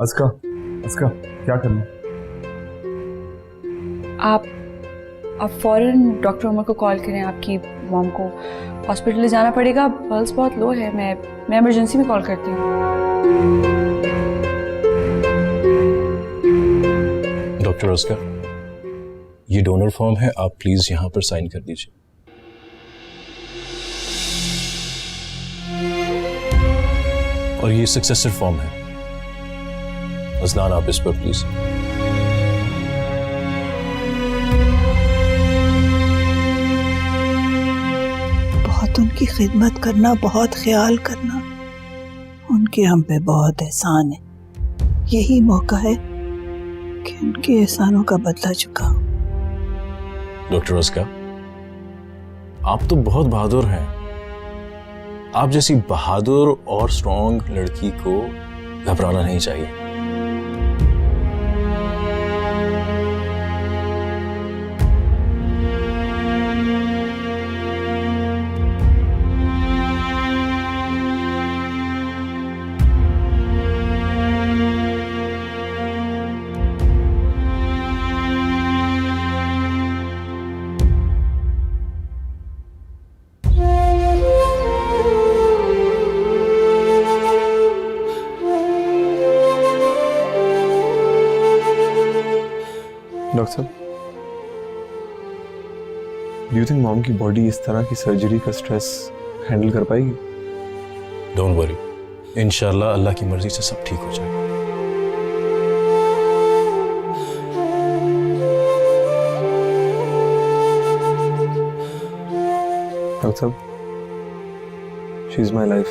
अस्का, अस्का, क्या करना? आप फौरन डॉक्टर उमर को कॉल करें। आपकी मॉम को हॉस्पिटल ले जाना पड़ेगा, पल्स बहुत लो है। मैं इमरजेंसी में कॉल करती हूँ। डॉक्टर अस्का, ये डोनर फॉर्म है, आप प्लीज यहाँ पर साइन कर दीजिए। और ये सक्सेसर फॉर्म है। अजलान, आप इस पर प्लीज। बहुत उनकी खिदमत करना, बहुत ख्याल करना, उनके हम पे बहुत एहसान है। यही मौका है कि उनके एहसानों का बदला चुकाओ। डॉक्टर अस्का, आप तो बहुत बहादुर हैं। आप जैसी बहादुर और स्ट्रॉन्ग लड़की को घबराना नहीं चाहिए। डॉक्टर साहब, डू यू थिंक मॉम की बॉडी इस तरह की सर्जरी का स्ट्रेस हैंडल कर पाएगी? डोंट वरी, इंशाल्लाह अल्लाह की मर्जी से सब ठीक हो जाएगा। डॉक्टर साहब, she is my life,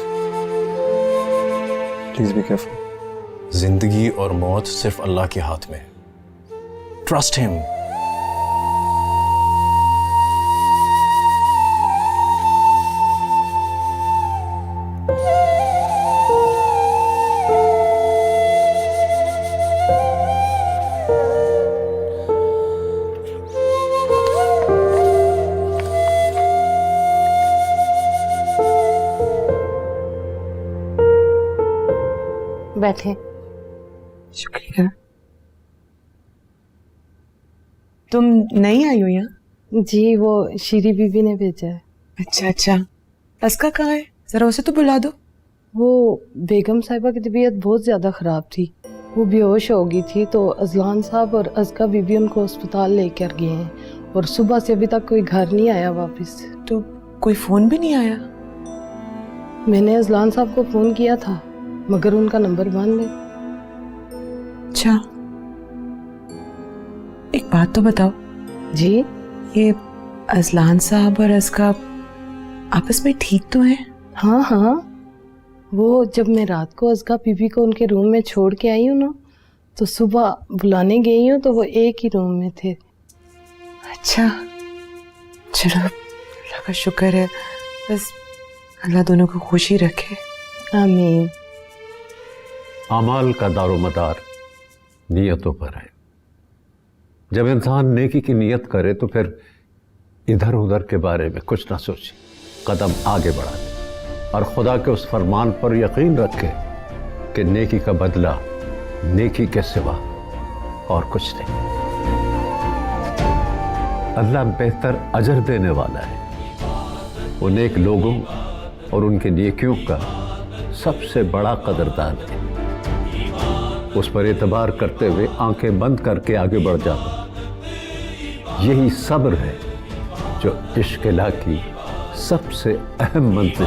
please be careful. जिंदगी और मौत सिर्फ अल्लाह के हाथ में है। Trust him. बैठे। शुक्रिया। तुम नहीं आई हो यहाँ? जी, वो शीरी बीबी ने भेजा है। अच्छा अच्छा, अस्का कहाँ है? जरा उसे तो बुला दो। वो बेगम साहिबा की तबीयत बहुत ज्यादा खराब थी, वो बेहोश हो गई थी, तो अजलान साहब और अस्का बीबी उनको अस्पताल लेकर गए हैं और सुबह से अभी तक कोई घर नहीं आया वापस। तो कोई फोन भी नहीं आया? मैंने अजलान साहब को फोन किया था मगर उनका नंबर बंद है। अच्छा, एक बात तो बताओ जी, ये अजलान साहब और अस्का आपस में ठीक तो हैं? हाँ हाँ, वो जब मैं रात को अस्का बीबी को उनके रूम में छोड़ के आई हूँ ना, तो सुबह बुलाने गई हूँ तो वो एक ही रूम में थे। अच्छा, चलो अल्लाह का शुक्र है, बस अल्लाह दोनों को खुशी रखे। आमीन। अमाल का दारोमदार नियतों पर है। जब इंसान नेकी की नियत करे तो फिर इधर उधर के बारे में कुछ ना सोचे, कदम आगे बढ़ाए और खुदा के उस फरमान पर यकीन रखे कि नेकी का बदला नेकी के सिवा और कुछ नहीं। अल्लाह बेहतर अजर देने वाला है। वो नेक लोगों और उनके नेकियों का सबसे बड़ा कदरदान है। उस पर एतबार करते हुए आंखें बंद करके आगे बढ़ जाना, यही सब्र है जो इश्क़ इलाही की सबसे अहम मंजिल है।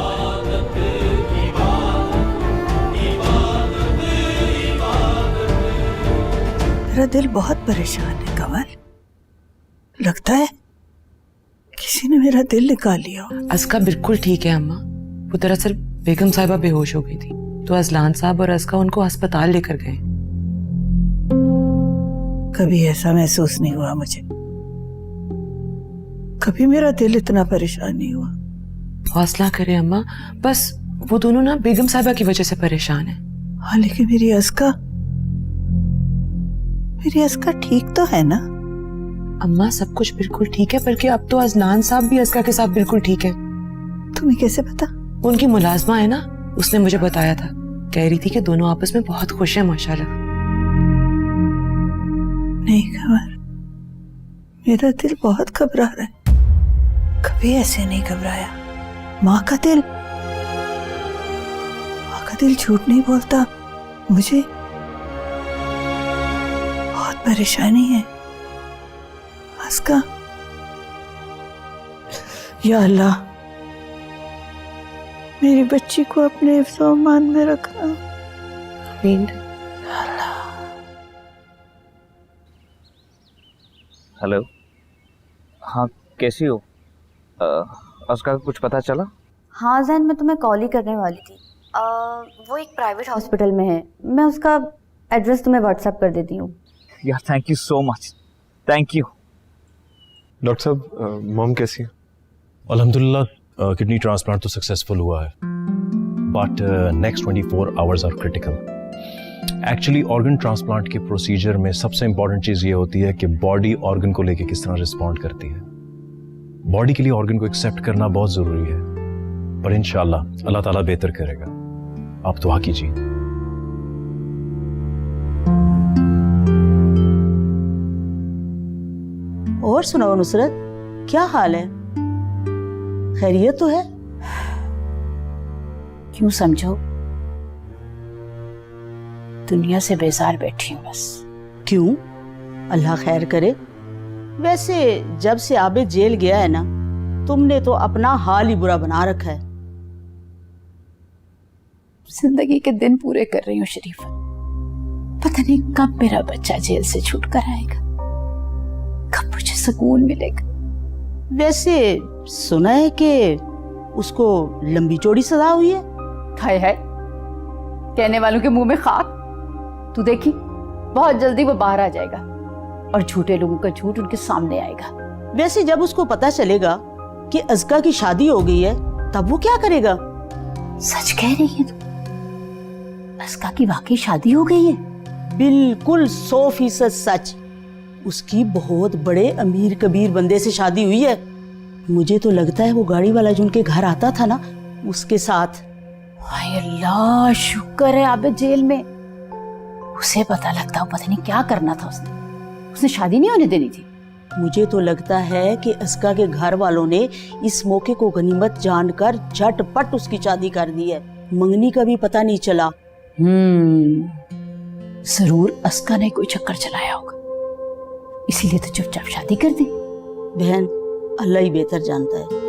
मेरा दिल बहुत परेशान है कमल, लगता है किसी ने मेरा दिल निकाल लिया। अस्का बिल्कुल ठीक है अम्मा, वो दरअसल बेगम साहिबा बेहोश हो गई थी तो अजलान साहब और अस्का उनको अस्पताल लेकर गए। कभी ऐसा महसूस नहीं हुआ मुझे, कभी मेरा दिल इतना परेशान नहीं हुआ। हौसला करें अम्मा, बस वो दोनों ना बेगम साहिबा की वजह से परेशान है। हाँ, लेकिन मेरी अस्का ठीक तो है ना? अम्मा सब कुछ बिल्कुल ठीक है, बल्कि अब तो अजलान साहब भी अस्का के साथ बिल्कुल ठीक है। तुम्हें कैसे पता? उनकी मुलाजमा है ना, उसने मुझे बताया था, कह रही थी कि दोनों आपस में बहुत खुश हैं माशाल्लाह। नहीं कमर, मेरा दिल बहुत घबरा रहा है। कभी ऐसे नहीं घबराया। माँ का दिल झूठ नहीं बोलता। मुझे बहुत परेशानी है। अस्का, या अल्लाह, मेरी बच्ची को अपने हिफ्ज़-ओ-अमान में रखना। आमीन। हेलो, हाँ कैसी हो? उसका कुछ पता चला? हाँ जैन, मैं तुम्हें कॉल ही करने वाली थी। वो एक प्राइवेट हॉस्पिटल में है। मैं उसका एड्रेस तुम्हें व्हाट्सएप कर देती हूँ। यार thank you so much, thank you. Doctor साहब, मॉम कैसी है? अल्हम्दुलिल्लाह किडनी ट्रांसप्लांट तो सक्सेसफुल हुआ है, but next 24 hours are critical. Actually organ transplant के प्रोसीजर में सबसे इंपॉर्टेंट चीज़ ये होती है कि बॉडी ऑर्गन को लेके किस तरह रिस्पॉन्ड करती है। बॉडी के लिए ऑर्गन को एक्सेप्ट करना बहुत ज़रूरी है, पर इंशाल्लाह अल्लाह ताला बेहतर करेगा। आप दुआ कीजिए। और सुनाओ नुसरत, क्या हाल है? खैरियत तो है? क्यों समझो, दुनिया से बेजार बैठी हूँ बस। क्यों? अल्लाह खैर करे। वैसे जब से आबिद जेल गया है ना, तुमने तो अपना हाल ही बुरा बना रखा है। जिंदगी के दिन पूरे कर रही हूँ शरीफा। पता नहीं कब मेरा बच्चा जेल से छूट कर आएगा, कब मुझे सुकून मिलेगा। वैसे सुना है कि उसको लंबी चौड़ी सजा हुई है। हाय हाय, कहने वालों के मुंह में खाक। तू देखी, बहुत जल्दी वो बाहर आ जाएगा और झूठे लोगों का झूठ उनके सामने आएगा। वैसे जब उसको पता चलेगा कि अज़का की शादी हो गई है, तब वो क्या करेगा? सच कह रही है तू? अज़का की वाकई शादी हो गई है? बिल्कुल 100% सच। उसकी बहुत बड़े अमीर कबीर बंदे से शादी हुई है। मुझे तो लगता है वो गाड़ी वाला जो उनके घर आता था ना, उसके साथ। हाय अल्लाह, शुक्र है आबिद जेल में। उसे पता लगता, पता नहीं क्या करना था उसने शादी नहीं होने देनी थी। मुझे तो लगता है कि अज़का के घर वालों ने इस मौके को गनीमत जानकर झटपट उसकी शादी कर दी है। मंगनी का भी पता नहीं चला। जरूर अज़का ने कोई चक्कर चलाया होगा, इसीलिए तो चुपचाप शादी कर दी। बहन, अल्लाह ही बेहतर जानता है।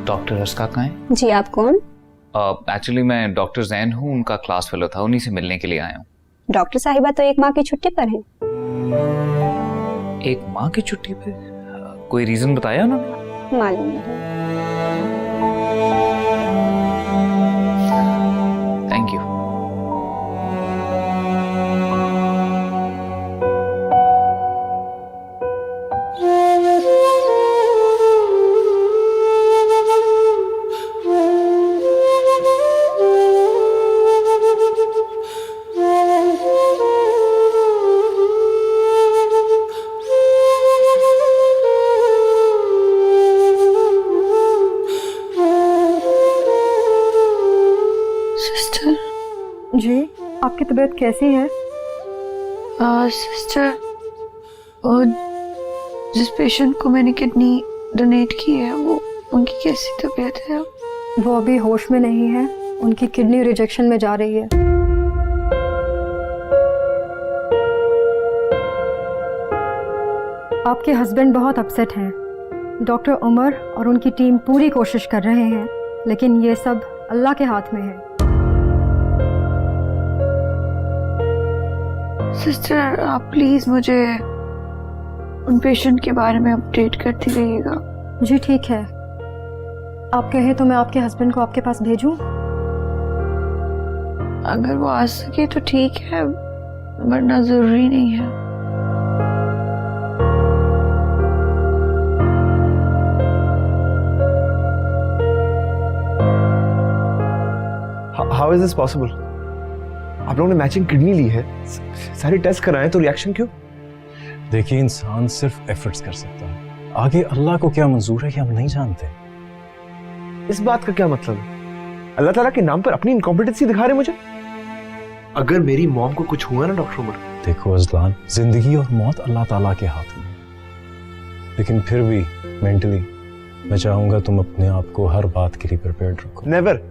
डॉक्टर अज़का कहाँ है? जी, आप कौन? एक्चुअली मैं डॉक्टर जैन हूँ, उनका क्लास फेलो था, उन्हीं से मिलने के लिए आया हूँ। डॉक्टर साहिबा तो एक माह की छुट्टी पर हैं। एक माह की छुट्टी पे? कोई रीजन बताया उन्होंने? मालूम नहीं। Thank you. जी, आपकी तबीयत कैसी है? सिस्टर, और जिस पेशेंट को मैंने किडनी डोनेट की है, वो उनकी कैसी तबीयत है? वो अभी होश में नहीं है, उनकी किडनी रिजेक्शन में जा रही है। आपके हस्बैंड बहुत अपसेट हैं। डॉक्टर उमर और उनकी टीम पूरी कोशिश कर रहे हैं, लेकिन ये सब अल्लाह के हाथ में है। सिस्टर, आप प्लीज मुझे उन पेशेंट के बारे में अपडेट करती रहिएगा। जी ठीक है, आप कहें तो मैं आपके हस्बैंड को आपके पास भेजूं? अगर वो आ सके तो ठीक है, वरना जरूरी नहीं है। Is this possible? आप लोगों ने मैचिंग किडनी ली है, सारे टेस्ट कराए, तो रिएक्शन क्यों? देखिए, इंसान सिर्फ एफर्ट्स कर सकता है, आगे अल्लाह को क्या मंजूर है कि हम नहीं जानते। इस बात का क्या मतलब है? अल्लाह ताला के नाम पर अपनी इनकॉम्पिटेंसी दिखा रहे मुझे? अगर मेरी मॉम को कुछ हुआ ना डॉक्टर उमर, देखो अजलान, जिंदगी और मौत अल्लाह ताला के हाथ में, लेकिन फिर भी मेंटली मैं चाहूंगा तुम अपने आप को हर बात के लिए प्रिपेयर्ड रखो। नेवर।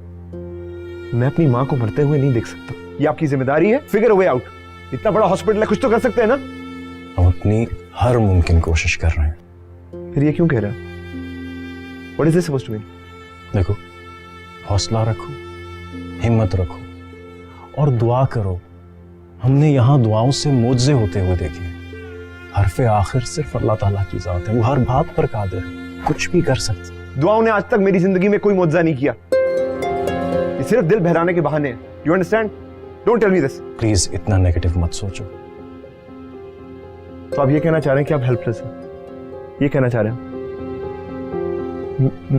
मैं अपनी माँ को मरते हुए नहीं देख सकता, ये आपकी जिम्मेदारी है। Figure a way out. इतना बड़ा हॉस्पिटल है, कुछ तो कर सकते हैं ना? हम अपनी हर मुमकिन कोशिश कर रहे हैं। फिर ये क्यों कह रहा है? What is this supposed to mean? देखो, हौसला रखो, हिम्मत रखो और दुआ करो। हमने यहाँ दुआओं से मोज़े होते हुए देखे। हरफे आखिर सिर्फ अल्लाह ताला की जात है, वो हर बात पर कादिर है, कुछ भी कर सकते। दुआओं ने आज तक मेरी जिंदगी में कोई मुआवजा नहीं किया, ये सिर्फ दिल बहलाने के बहाने हैं। You understand? Don't tell me this. Please इतना नेगेटिव मत सोचो। तो आप ये कहना चाह रहे हैं कि आप हेल्पलेस हैं? ये कहना चाह रहे हैं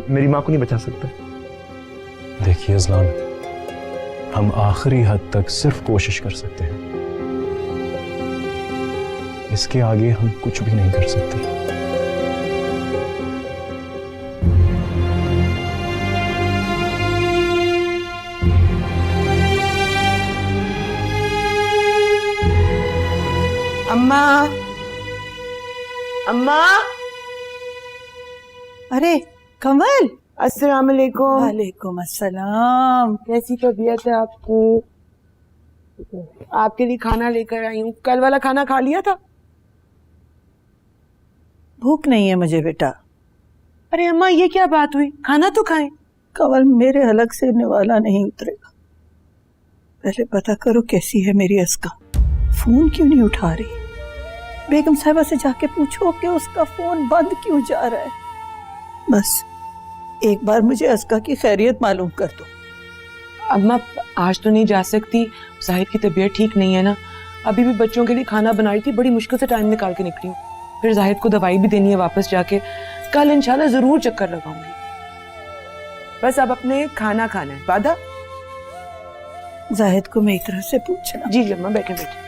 मेरी माँ को नहीं बचा सकते? देखिए अजलान, हम आखिरी हद तक सिर्फ कोशिश कर सकते हैं, इसके आगे हम कुछ भी नहीं कर सकते। अम्मा, अम्मा। अरे कमल, अस्सलाम वालेकुम। वालेकुम अस्सलाम। कैसी तबीयत है आपकी? आपके लिए खाना लेकर आई हूँ। कल वाला खाना खा लिया था? भूख नहीं है मुझे बेटा। अरे अम्मा, ये क्या बात हुई? खाना तो खाएं। कमल, मेरे हलक से निवाला नहीं उतरेगा। पहले पता करो कैसी है मेरी अस्का। फोन क्यों नहीं उठा रही? बेगम साहिबा से जाके पूछो कि उसका फोन बंद क्यों जा रहा है। बस एक बार मुझे अस्का की खैरियत मालूम कर दो। अम्मा, आज तो नहीं जा सकती, जाहिद की तबीयत ठीक नहीं है ना। अभी भी बच्चों के लिए खाना बना रही थी, बड़ी मुश्किल से टाइम निकाल के निकली हूँ। फिर जाहिद को दवाई भी देनी है वापस जाके। कल इंशाल्लाह जरूर चक्कर लगाऊंगी। बस अब अपने खाना खाना है। वादा? जाहिद को मेरी तरह से पूछना। जी अम्मा, बैठे बैठे।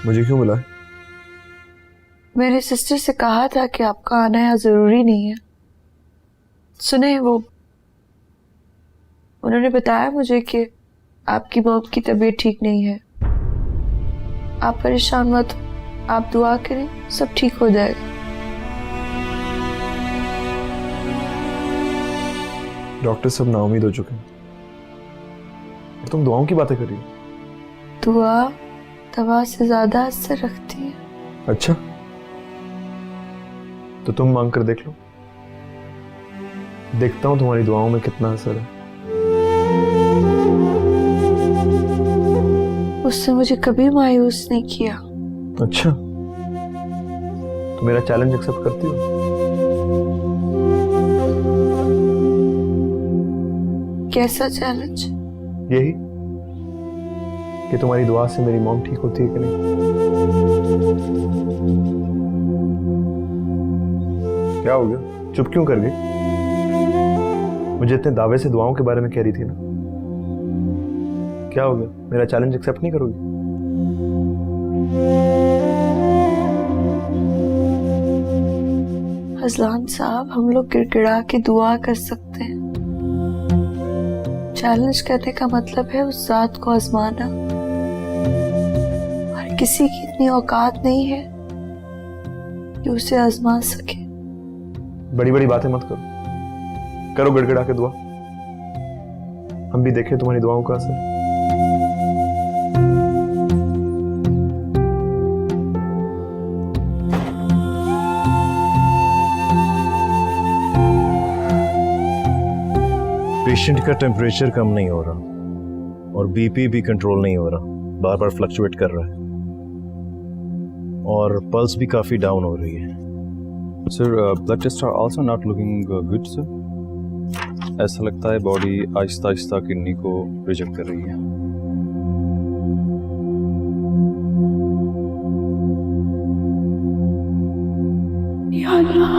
मुझे क्यों बुलाया? मेरे सिस्टर से कहा था कि आपका आना यहाँ जरूरी नहीं है। सुने, वो उन्होंने बताया मुझे कि आपकी मॉम की तबीयत ठीक नहीं है। आप परेशान मत हो, आप दुआ करें, सब ठीक हो जाएगा। डॉक्टर सब नाउमीद हो चुके हैं और तुम दुआओं की बातें कर रही हो। दुआ दवा से ज्यादा असर रखती है। अच्छा, तो तुम मांग कर देख लो, देखता हूं तुम्हारी दुआओं में कितना असर है। उसने मुझे कभी मायूस नहीं किया। अच्छा, तो मेरा चैलेंज एक्सेप्ट करती हो? कैसा चैलेंज? यही कि तुम्हारी दुआ से मेरी मॉम ठीक होती है कि नहीं। क्या हो गया, चुप क्यों कर गई? मुझे इतने दावे से दुआओं के बारे में कह रही थी ना। क्या हो गया, मेरा चैलेंज एक्सेप्ट नहीं करोगी? अजलान साहब, हम लोग गिड़गिड़ा के दुआ कर सकते हैं। चैलेंज करने का मतलब है उस जात को आजमाना। हर किसी की इतनी औकात नहीं है कि उसे आजमा सके। बड़ी बड़ी बातें मत करो, करो गिड़गिड़ा के दुआ, हम भी देखें तुम्हारी दुआओं का असर। पेशेंट का टेम्परेचर कम नहीं हो रहा और बीपी भी कंट्रोल नहीं हो रहा, बार बार फ्लक्चुएट कर रहा है और पल्स भी काफ़ी डाउन हो रही है। Sir, blood test are also not looking good sir. ऐसा लगता है बॉडी आहिस्ता आहिस्ता किडनी को रिजेक्ट कर रही है। या अल्लाह,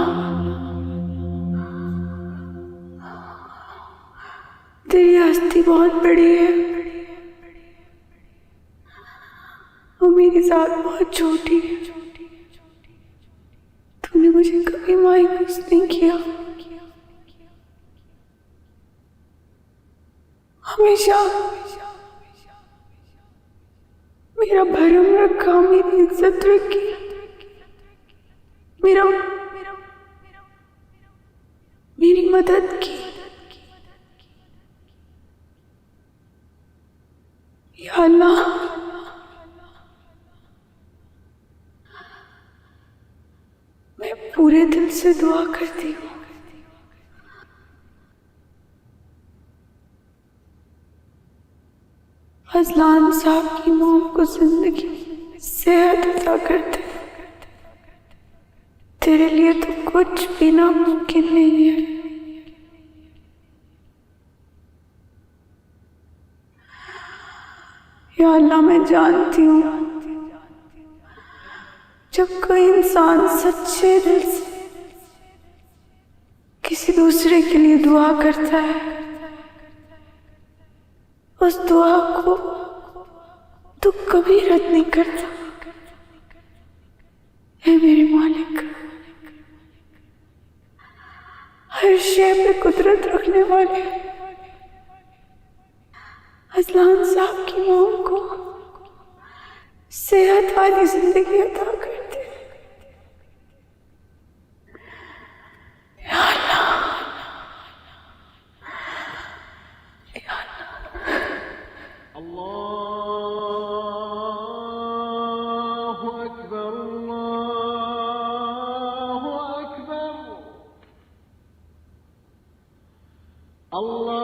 तेरी हस्ती बहुत बड़ी है और मेरी जात बहुत छोटी है। तूने मुझे कभी मायूस नहीं किया, हमेशा मेरा भरम रखा, मेरी इज्जत रखी, मेरी मदद की। या अल्लाह, मैं पूरे दिल से दुआ करती हूँ अजलान साहब की मॉम को जिंदगी सेहत अता करते। तेरे लिए तो कुछ भी नामुमकिन नहीं है। या अल्लाह, मैं जानती हूँ जब कोई इंसान सच्चे दिल से किसी दूसरे के लिए दुआ करता है, उस दुआ को तू कभी रद्द नहीं करता। है मेरे मालिक, हर शय पे कुदरत रखने वाले अजलान साहब की मॉम को सेहत वाली जिंदगी अता करते। या अल्लाह, या अल्लाह। अल्लाहु अकबर, अल्लाहु अकबर, अल्लाह।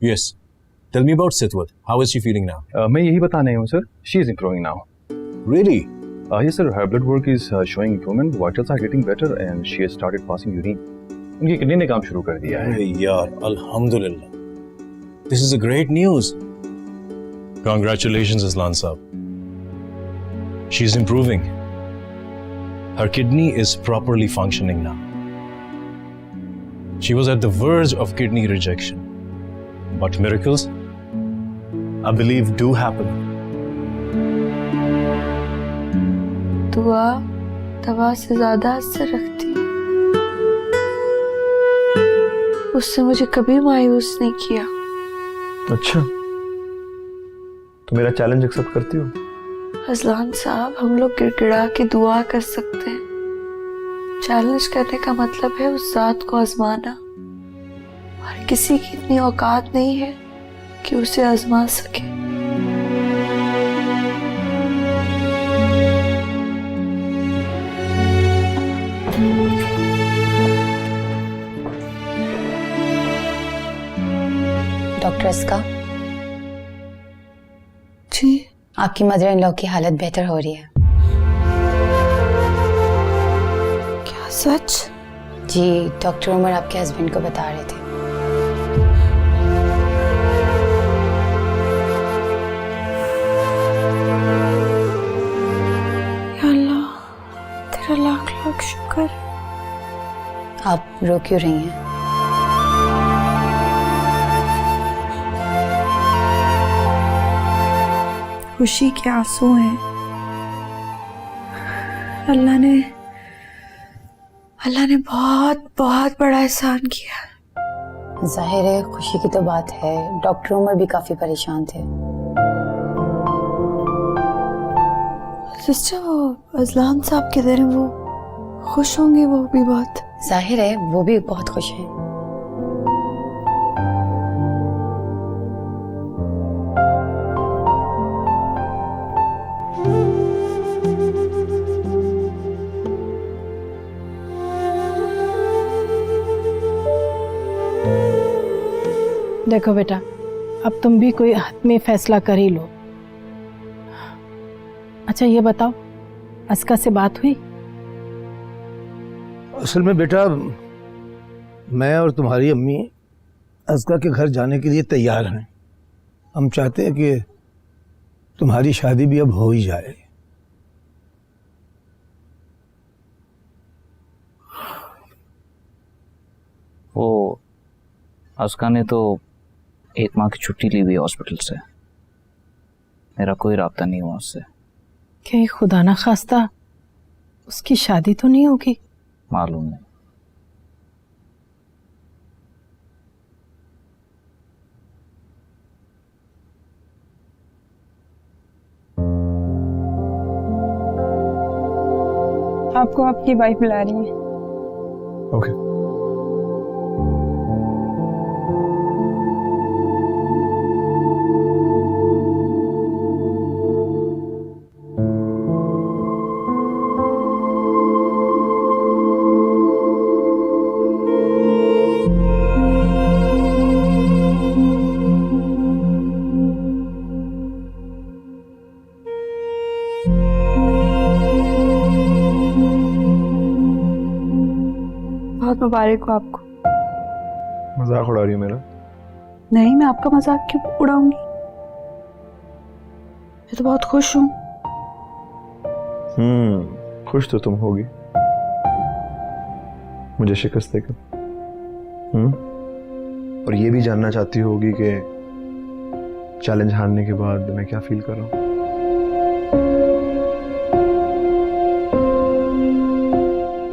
Yes. Tell me about Sitwat. How is she feeling now? मैं यही बताने हूँ sir, she is improving now. Really? Yes sir, her blood work is showing improvement, vitals are getting better and she has started passing urine. उनकी kidney ने काम शुरू कर दिया है। अरे यार, अल्हम्दुलिल्लाह। This is a great news. Congratulations, Aslan Saab. She's improving. Her kidney is properly functioning now. She was at the verge of kidney rejection. But miracles, I believe, do happen. दुआ दवा से ज्यादा असर रखती है। उससे मुझे कभी मायूस नहीं किया। अच्छा, तो मेरा चैलेंज एक्सेप्ट करती हो? अजलान साहब, हम लोग गिड़गिड़ा के दुआ कर सकते हैं। चैलेंज करने का मतलब है उस जात को आजमाना। हर किसी की इतनी औकात नहीं है कि उसे आजमा सके। डॉक्टर इसका जी, आपकी मदर इन लॉ की हालत बेहतर हो रही है। क्या सच? जी, डॉक्टर उमर आपके हस्बैंड को बता रहे थे। या अल्लाह, तेरा लाख लाख शुक्र। आप रो क्यों रही हैं? खुशी के आंसू हैं। अल्लाह ने बहुत बहुत बड़ा एहसान किया। जाहिर है खुशी की तो बात है, डॉक्टर उमर भी काफी परेशान थे। सिस्टर, वो अजलान साहब किधर हैं? वो खुश होंगे वो भी बहुत। जाहिर है वो भी बहुत खुश हैं। देखो बेटा, अब तुम भी कोई हतमी फैसला कर ही लो। अच्छा ये बताओ, अस्का से बात हुई? असल में बेटा, मैं और तुम्हारी अम्मी अस्का के घर जाने के लिए तैयार हैं। हम चाहते हैं कि तुम्हारी शादी भी अब हो ही जाए। वो अस्का ने तो 1 माह की छुट्टी ली हुई है हॉस्पिटल से। मेरा कोई राब्ता नहीं हुआ उससे। क्या खुदा ना खास्ता उसकी शादी तो नहीं होगी? मालूम नहीं। आपको आपकी वाइफ बुला रही है। ओके। बहुत मुबारक हो आपको। मजाक उड़ा रही हो मेरा? नहीं, मैं आपका मजाक क्यों उड़ाऊंगी? मैं तो बहुत खुश हूँ। खुश तो तुम होगी मुझे शिकस्त देकर। और ये भी जानना चाहती होगी कि चैलेंज हारने के बाद मैं क्या फील कर रहा हूँ।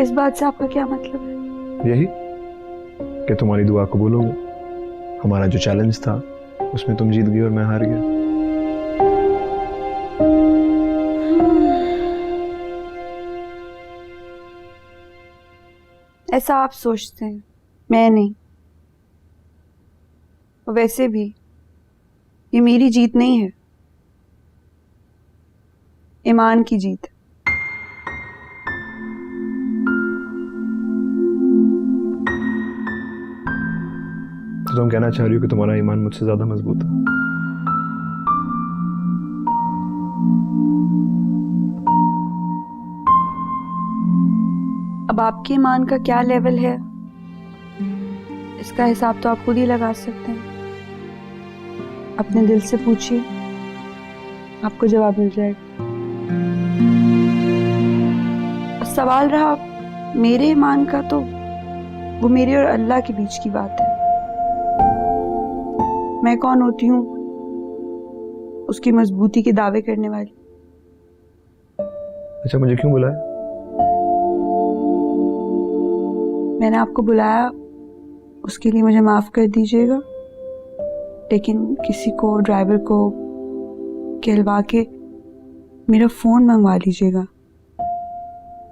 इस बात से आपका क्या मतलब है? यही कि तुम्हारी दुआ कबूल हो गई। हमारा जो चैलेंज था उसमें तुम जीत गई और मैं हार गया। ऐसा आप सोचते हैं, मैं नहीं। और वैसे भी ये मेरी जीत नहीं है, ईमान की जीत। तो तुम कहना चाह रही हो कि तुम्हारा ईमान मुझसे ज्यादा मजबूत है? अब आपके ईमान का क्या लेवल है, इसका हिसाब तो आप खुद ही लगा सकते हैं। अपने दिल से पूछिए, आपको जवाब मिल जाएगा। सवाल रहा मेरे ईमान का, तो वो मेरे और अल्लाह के बीच की बात है। मैं कौन होती हूँ उसकी मजबूती के दावे करने वाली? अच्छा, मुझे क्यों बुलाया? मैंने आपको बुलाया, उसके लिए मुझे माफ कर दीजिएगा, लेकिन किसी को, ड्राइवर को कहलवा के मेरा फोन मंगवा लीजिएगा।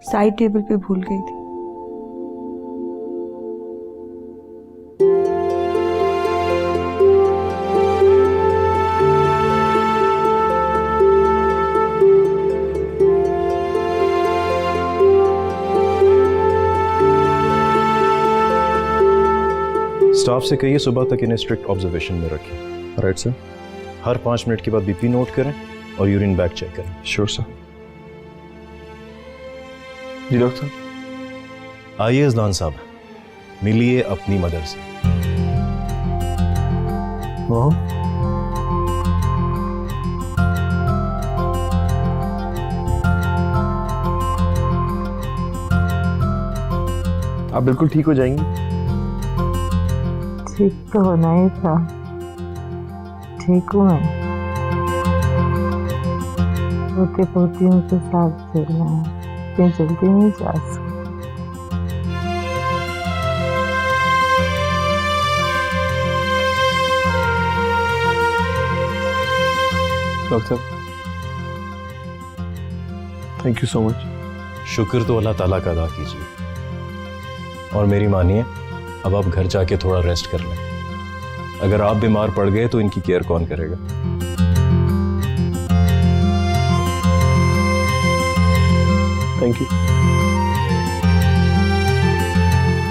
साइड टेबल पे भूल गई थी। स्टाफ से कहिए सुबह तक इन्हें स्ट्रिक्ट ऑब्जर्वेशन में रखें। Right sir. हर 5 मिनट के बाद बीपी नोट करें और यूरिन बैग चेक करें। Sure sir. जी डॉक्टर। आइए अजलान साहब, मिलिए अपनी मदर से। आप बिल्कुल ठीक हो जाएंगी। ठीक तो होना ही था। ठीक हूँ मैं। पोते पोतियों के साथ खेलना है, इतनी जल्दी नहीं जा सकती। Doctor, thank you so much. शुक्र तो अल्लाह ताला का अदा कीजिए, और मेरी मानिए अब आप घर जाके थोड़ा रेस्ट कर लें। अगर आप बीमार पड़ गए तो इनकी केयर कौन करेगा? Thank you.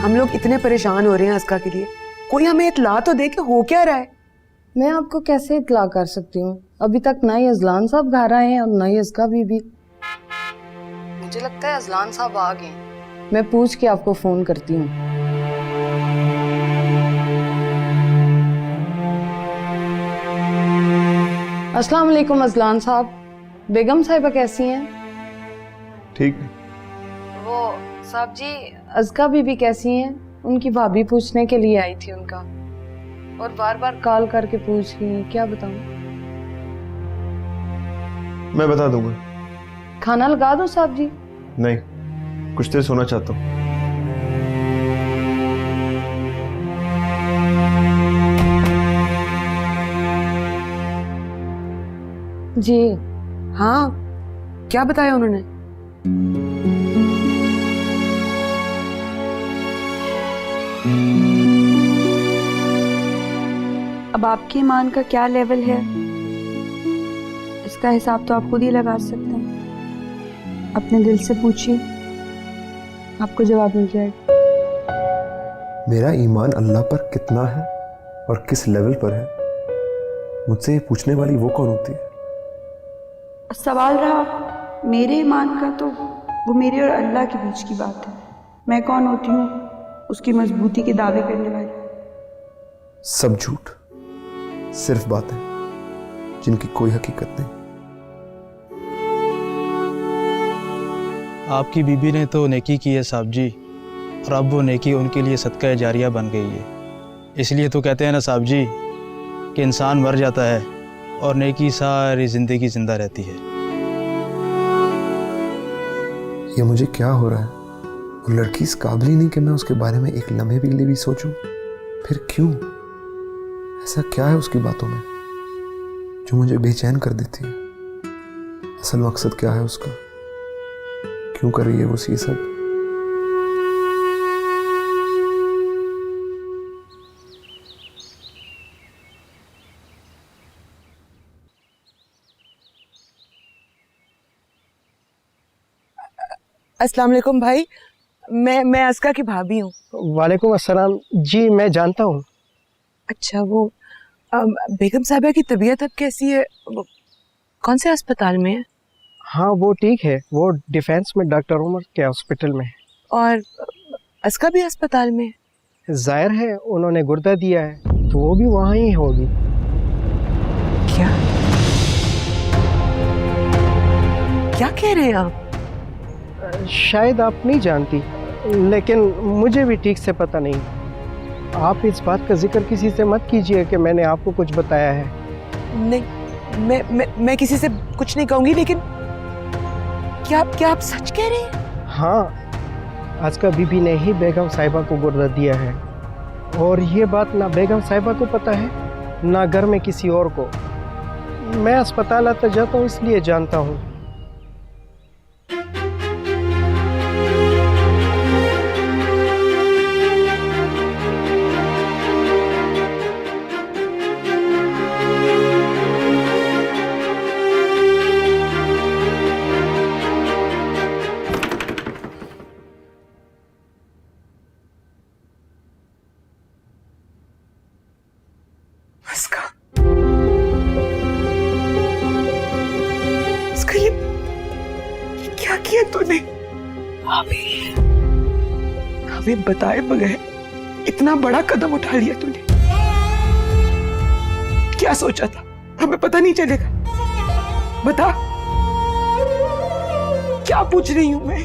हम लोग इतने परेशान हो रहे हैं अस्का के लिए, कोई हमें इत्तला तो दे कि हो क्या रहा है। मैं आपको कैसे इत्ला कर सकती हूँ? अभी तक ना ही अजलान साहब घर आए हैं और ना ही इसका बीबी। मुझे लगता है अजलान साहब आ गए। मैं पूछ के आपको फोन करती हूँ। अस्सलाम वालेकुम अजलान साहब। बेगम साहिबा कैसी हैं? ठीक। वो साहब जी, अज़का बीबी कैसी हैं? उनकी भाभी पूछने के लिए आई थी उनका, और बार बार कॉल करके पूछ रही हैं। क्या बताऊं? मैं बता दूंगा। खाना लगा दो साहब जी? नहीं, कुछ देर सोना चाहता हूँ। जी हाँ, क्या बताया उन्होंने? अब आपकी ईमान का क्या लेवल है, इसका हिसाब तो आप खुद ही लगा सकते हैं। अपने दिल से पूछिए, आपको जवाब मिल जाएगा। मेरा ईमान अल्लाह पर कितना है और किस लेवल पर है, मुझसे ये पूछने वाली वो कौन होती है? सवाल रहा मेरे ईमान का, तो वो मेरे और अल्लाह के बीच की बात है। मैं कौन होती हूँ उसकी मजबूती के दावे करने वाली? सब झूठ, सिर्फ बातें जिनकी कोई हकीकत नहीं। आपकी बीबी ने तो नेकी की है साहब जी, और अब वो नेकी उनके लिए सदका जारिया बन गई है। इसलिए तो कहते हैं ना साहब जी कि इंसान मर जाता है और नेकी सारी जिंदगी जिंदा रहती है। ये मुझे क्या हो रहा है? वो लड़की इस काबिल ही नहीं कि मैं उसके बारे में एक लम्हे के लिए भी सोचूं। फिर क्यों? ऐसा क्या है उसकी बातों में जो मुझे बेचैन कर देती है? असल मकसद क्या है उसका? क्यों कर रही है वो ये सब? अस्सलाम वालेकुम भाई, मैं अस्का की भाभी हूँ। वालेकुम अस्सलाम जी, मैं जानता हूँ। अच्छा, वो बेगम साहिबा की तबीयत अब कैसी है? कौन से अस्पताल में है? हाँ वो ठीक है, वो डिफेंस में डॉक्टर उमर के हॉस्पिटल में है। और अस्का भी अस्पताल में है? जाहिर है, उन्होंने गुर्दा दिया है तो वो भी वहाँ ही होगी। क्या क्या कह रहे हैं आप? शायद आप नहीं जानती, लेकिन मुझे भी ठीक से पता नहीं। आप इस बात का जिक्र किसी से मत कीजिए कि मैंने आपको कुछ बताया है। नहीं, मैं किसी से कुछ नहीं कहूंगी, लेकिन क्या आप सच कह रहे हैं? हाँ, आज़का बीबी ने ही बेगम साहिबा को गुर्दा दिया है, और ये बात ना बेगम साहिबा को पता है ना घर में किसी और को। मैं अस्पताल आता जाता हूँ इसलिए जानता हूँ। क्या किया तूने? हमें बताए बगैर इतना बड़ा कदम उठा लिया तूने। क्या सोचा था हमें पता नहीं चलेगा? बता, क्या पूछ रही हूं मैं?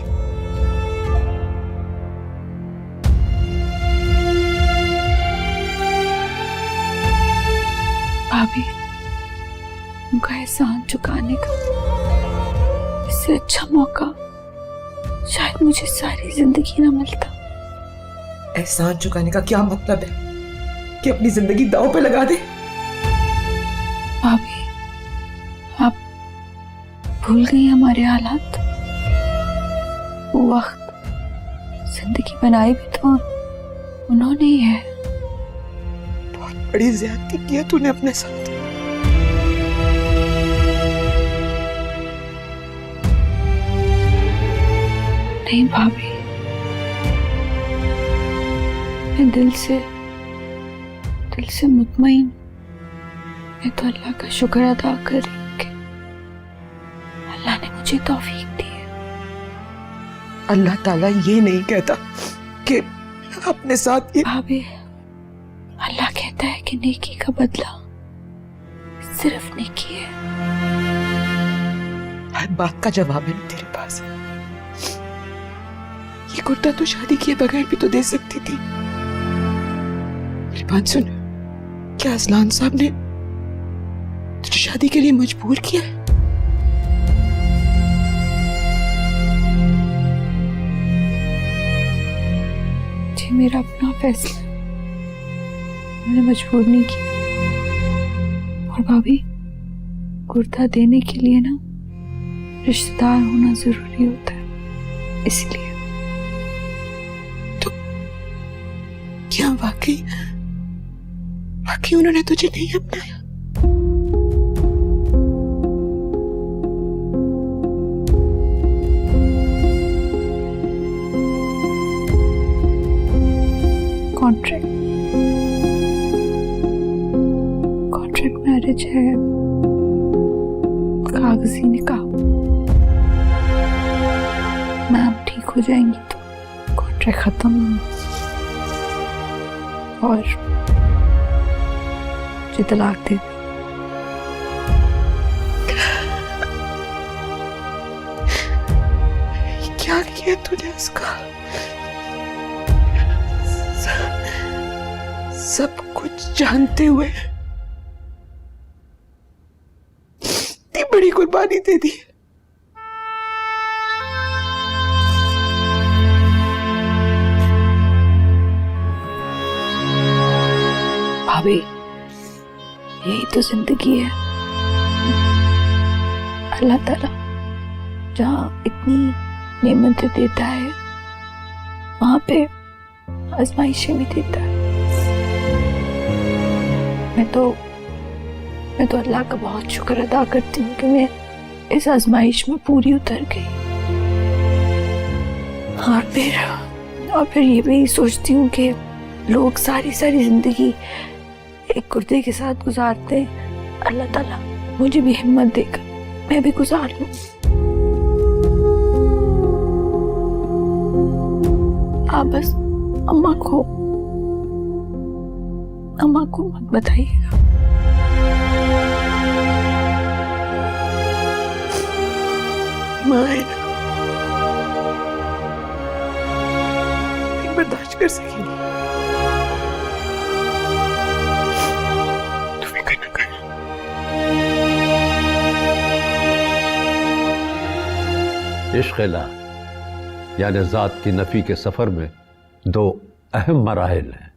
भाभी, उनका एहसान चुकाने का इससे अच्छा मौका शायद मुझे सारी जिंदगी ना मिलता। एहसान चुकाने का क्या मतलब है? कि अपनी जिंदगी दांव पे लगा दे? भाभी, आप भूल गई हमारे हालात? वो वक्त जिंदगी बनाई भी तो उन्होंने ही है। बहुत बड़ी ज्यादती किया तूने अपने साथ। नहीं भाभी, मैं दिल से मुतमईन मैं तो अल्लाह का शुक्र अदा कर रही हूँ कि अल्लाह ने मुझे तौफीक दी है। अल्लाह ताला ये नहीं कहता कि अपने साथ ये भाभी, अल्लाह कहता है कि नेकी का बदला सिर्फ नेकी है। हर बात का जवाब है तेरे पास। ये कुर्ता तो शादी किए बगैर भी तो दे सकती थी। मेरी बात सुन, क्या असलान साहब ने तुझे शादी के लिए मजबूर किया है? जी मेरा अपना फैसला, मैंने मजबूर नहीं किया। और भाभी, कुर्ता देने के लिए ना रिश्तेदार होना जरूरी होता है, इसलिए। तो क्या वाकई उन्होंने तुझे नहीं अपनाया? कॉन्ट्रैक्ट मैरिज है, कागजी निकाह। मैम ठीक हो जाएंगी तो कॉन्ट्रैक्ट खत्म और मुझे तलाक दे दे। क्या किया तूने उसका? सब कुछ जानते हुए इतनी बड़ी कुर्बानी दे दी। भाभी, यही तो जिंदगी है। अल्लाह ताला जहाँ इतनी नेमतें देता है, वहां पे आजमाइशें भी देता है। मैं तो अल्लाह का बहुत शुक्र अदा करती हूँ कि मैं इस आजमाइश में पूरी उतर गई। और फिर ये भी सोचती हूँ कि लोग सारी जिंदगी एक कुर्ते के साथ गुजारते हैं। अल्लाह ताला मुझे भी हिम्मत देकर मैं भी गुजार लूँ। आप बस अम्मा को मत बताइएगा। माँ बर्दाश्त कर सकेंगी। तू फिक्र न कर। इश्क़-ए-ला यानी ज़ात की नफ़ी के सफ़र में दो अहम मराहिल हैं,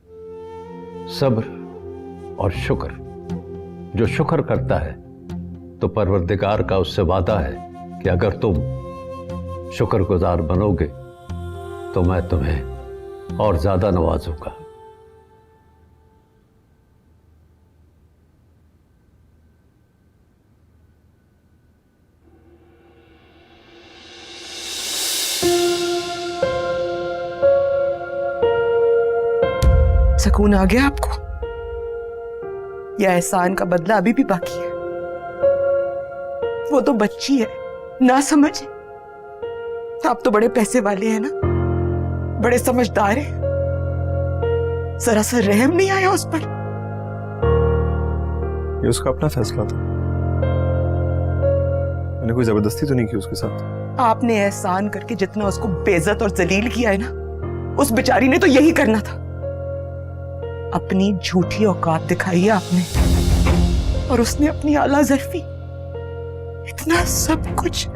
सब्र और शुक्र। जो शुक्र करता है तो परवरदिगार का उससे वादा है कि अगर तुम शुक्रगुजार बनोगे तो मैं तुम्हें और ज्यादा नवाजूंगा। सुकून आ गया आपको? या एहसान का बदला अभी भी बाकी है? वो तो बच्ची है, ना समझे। आप तो बड़े पैसे वाले हैं ना, बड़े समझदार हैं। जरा सा रहम नहीं आया उस पर? ये उसका अपना फैसला था, मैंने कोई जबरदस्ती तो नहीं की उसके साथ। आपने एहसान करके जितना उसको बेइज्जत और जलील किया है ना, उस बेचारी ने तो यही करना था। अपनी झूठी औकात दिखाई है आपने, और उसने अपनी आला ज़र्फी इतना सब कुछ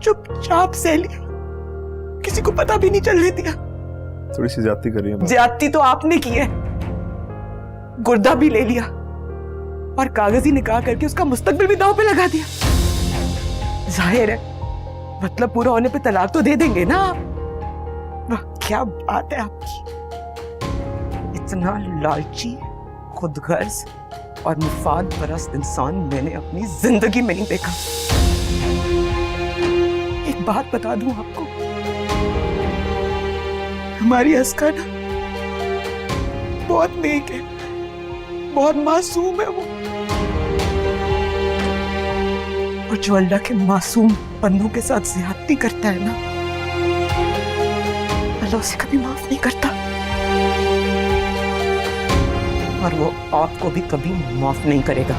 चुपचाप सह लिया, किसी को पता भी नहीं चलने दिया। थोड़ी सी ज्यादती कर रही है। ज्यादती तो आपने की है, गुर्दा भी ले लिया और कागजी निकाह करके उसका मुस्तकबिल भी दांव पे लगा दिया। जाहिर है मतलब पूरा होने पे तलाक तो दे देंगे ना। वाह क्या बात है आपकी। इतना लालची, खुदगर्ज और मुफाद परस्त इंसान मैंने अपनी जिंदगी में नहीं देखा। एक बात बता दूं आपको, हमारी अस्का ना बहुत नेक है, बहुत मासूम है वो। और जो अल्लाह के मासूम बंदों के साथ ज्यादती करता है ना, अल्लाह उसे कभी माफ नहीं करता और वो आपको भी कभी माफ नहीं करेगा।